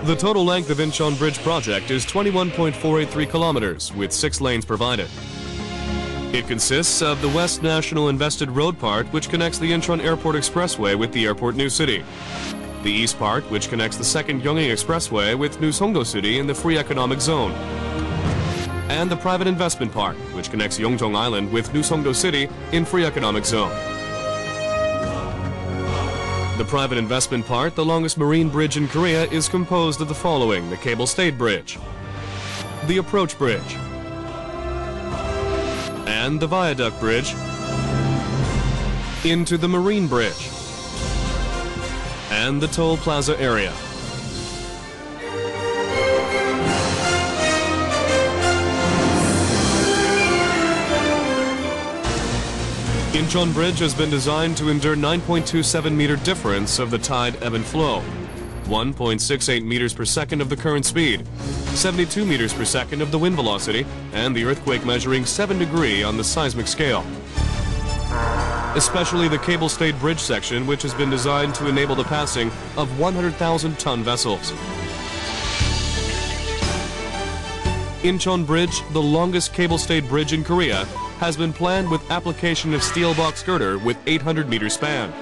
The total length of Incheon Bridge project is 21.483 kilometers, with 6 lanes provided. It consists of the West National Invested Road part, which connects the Incheon Airport Expressway with the airport New City. The East part, which connects the second Gyeonggi Expressway with New Songdo City in the Free Economic Zone. And the private investment part, which connects Yeongjong Island with New Songdo City in Free Economic Zone. The private investment part, the longest marine bridge in Korea, is composed of the following: the cable-stayed bridge, the approach bridge, and the viaduct bridge into the marine bridge, and the toll plaza area. Incheon Bridge has been designed to endure 9.27-meter difference of the tide ebb and flow, 1.68 meters per second of the current speed, 72 meters per second of the wind velocity, and the earthquake measuring 7 degrees on the seismic scale. Especially the cable-stayed bridge section, which has been designed to enable the passing of 100,000-ton vessels. Incheon Bridge, the longest cable-stayed bridge in Korea, has been planned with application of steel box girder with 800-meter span.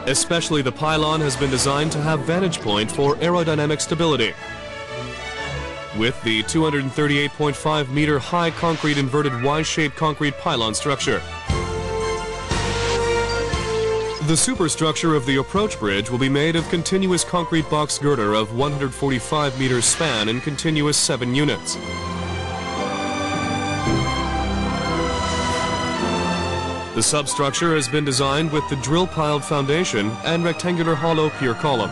Especially the pylon has been designed to have vantage point for aerodynamic stability. With the 238.5-meter high concrete inverted Y-shaped concrete pylon structure. The superstructure of the approach bridge will be made of continuous concrete box girder of 145 meters span in continuous 7 units. The substructure has been designed with the drill-piled foundation and rectangular hollow pier column.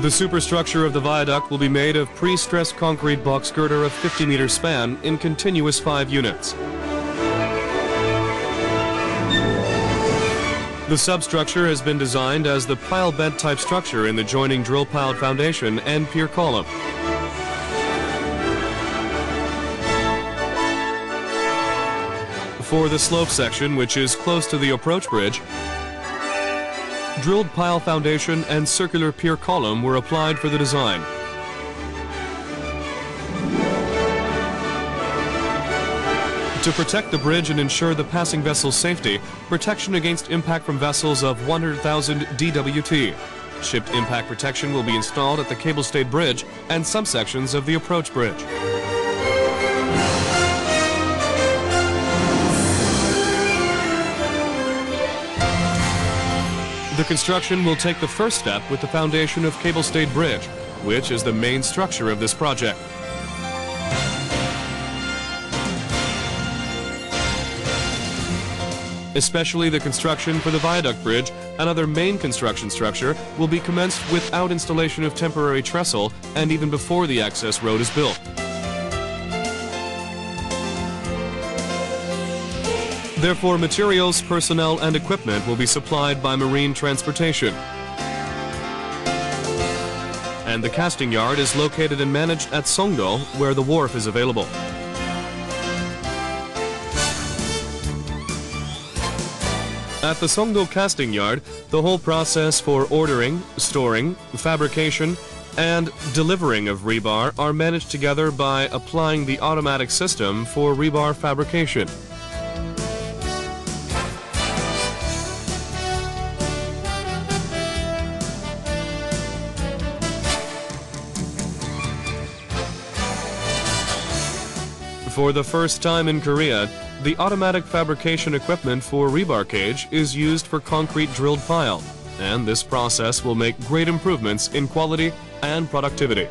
The superstructure of the viaduct will be made of pre-stressed concrete box girder of 50-meter span in continuous 5 units. The substructure has been designed as the pile bed type structure in the joining drill-piled foundation and pier column. For the slope section, which is close to the approach bridge, drilled pile foundation and circular pier column were applied for the design. To protect the bridge and ensure the passing vessel's safety, protection against impact from vessels of 100,000 DWT. Shipped impact protection will be installed at the cable-stayed bridge and some sections of the approach bridge. The construction will take the first step with the foundation of cable-stayed bridge, which is the main structure of this project. Especially the construction for the viaduct bridge, another main construction structure, will be commenced without installation of temporary trestle and even before the access road is built. Therefore, materials, personnel, and equipment will be supplied by marine transportation. And the casting yard is located and managed at Songdo, where the wharf is available. At the Songdo casting yard, the whole process for ordering, storing, fabrication, and delivering of rebar are managed together by applying the automatic system for rebar fabrication. For the first time in Korea, the automatic fabrication equipment for rebar cage is used for concrete drilled pile, and this process will make great improvements in quality and productivity.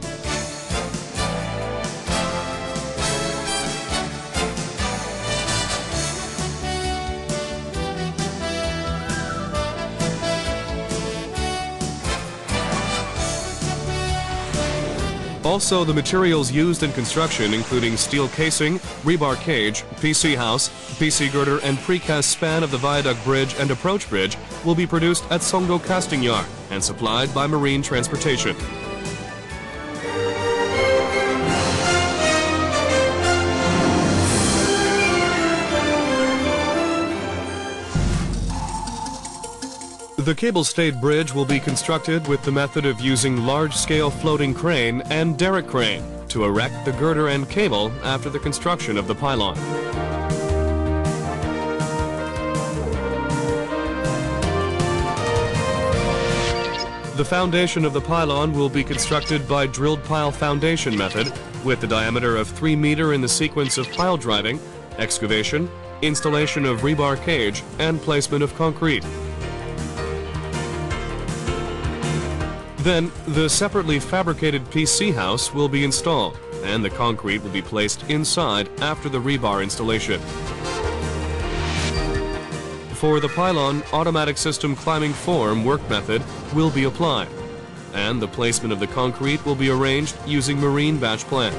Also, the materials used in construction, including steel casing, rebar cage, PC house, PC girder, and precast span of the viaduct bridge and approach bridge, will be produced at Songdo Casting Yard and supplied by marine transportation. The cable-stayed bridge will be constructed with the method of using large-scale floating crane and derrick crane to erect the girder and cable after the construction of the pylon. The foundation of the pylon will be constructed by drilled pile foundation method with the diameter of 3 meters in the sequence of pile driving, excavation, installation of rebar cage, and placement of concrete. Then, the separately fabricated PC house will be installed, and the concrete will be placed inside after the rebar installation. For the pylon, automatic system climbing form work method will be applied, and the placement of the concrete will be arranged using marine batch plan.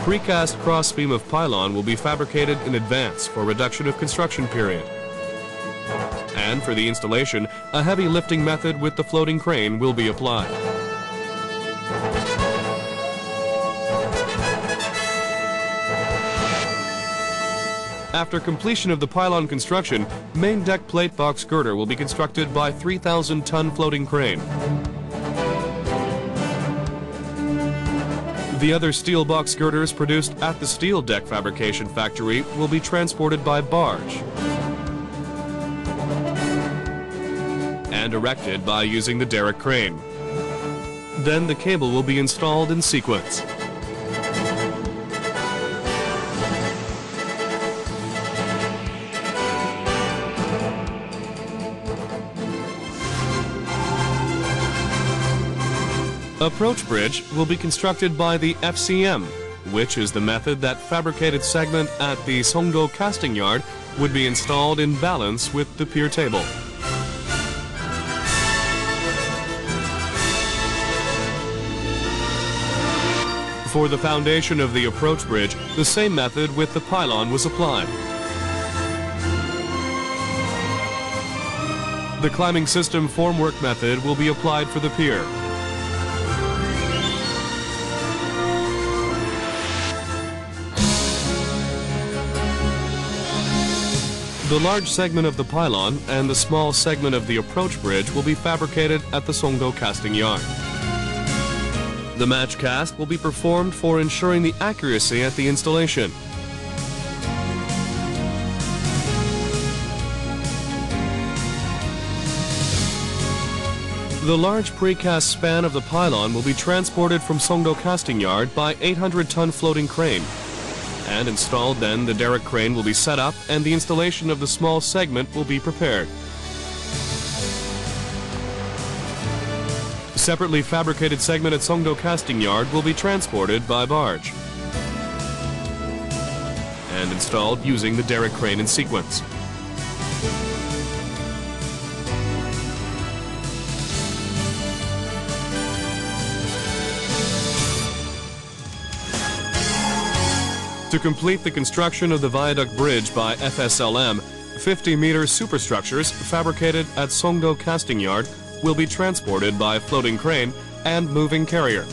Precast crossbeam of pylon will be fabricated in advance for reduction of construction period. And for the installation, a heavy lifting method with the floating crane will be applied. After completion of the pylon construction, main deck plate box girder will be constructed by 3,000-ton floating crane. The other steel box girders produced at the steel deck fabrication factory will be transported by barge and erected by using the derrick crane. Then the cable will be installed in sequence. Approach bridge will be constructed by the FCM, which is the method that fabricated segment at the Songdo casting yard would be installed in balance with the pier table. For the foundation of the approach bridge, the same method with the pylon was applied. The climbing system formwork method will be applied for the pier. The large segment of the pylon and the small segment of the approach bridge will be fabricated at the Songdo casting yard. The match cast will be performed for ensuring the accuracy at the installation. The large precast span of the pylon will be transported from Songdo casting yard by 800-ton floating crane. And installed, then the derrick crane will be set up and the installation of the small segment will be prepared. Separately fabricated segment at Songdo casting yard will be transported by barge and installed using the derrick crane in sequence. To complete the construction of the viaduct bridge by FSLM, 50-meter superstructures fabricated at Songdo casting yard will be transported by floating crane and moving carrier.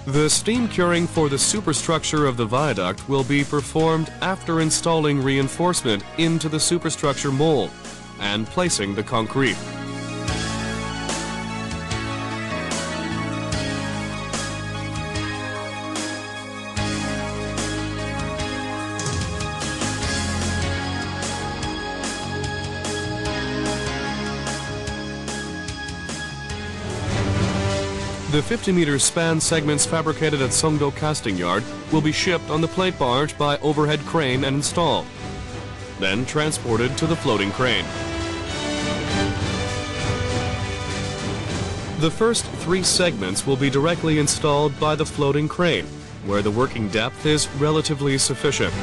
The steam curing for the superstructure of the viaduct will be performed after installing reinforcement into the superstructure mold and placing the concrete. The 50-meter span segments fabricated at Songdo casting yard will be shipped on the plate barge by overhead crane and installed, then transported to the floating crane. The first 3 segments will be directly installed by the floating crane, where the working depth is relatively sufficient.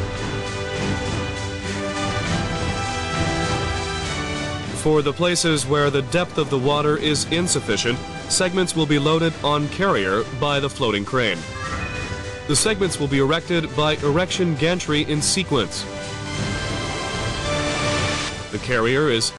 For the places where the depth of the water is insufficient, segments will be loaded on carrier by the floating crane. The segments will be erected by erection gantry in sequence. The carrier is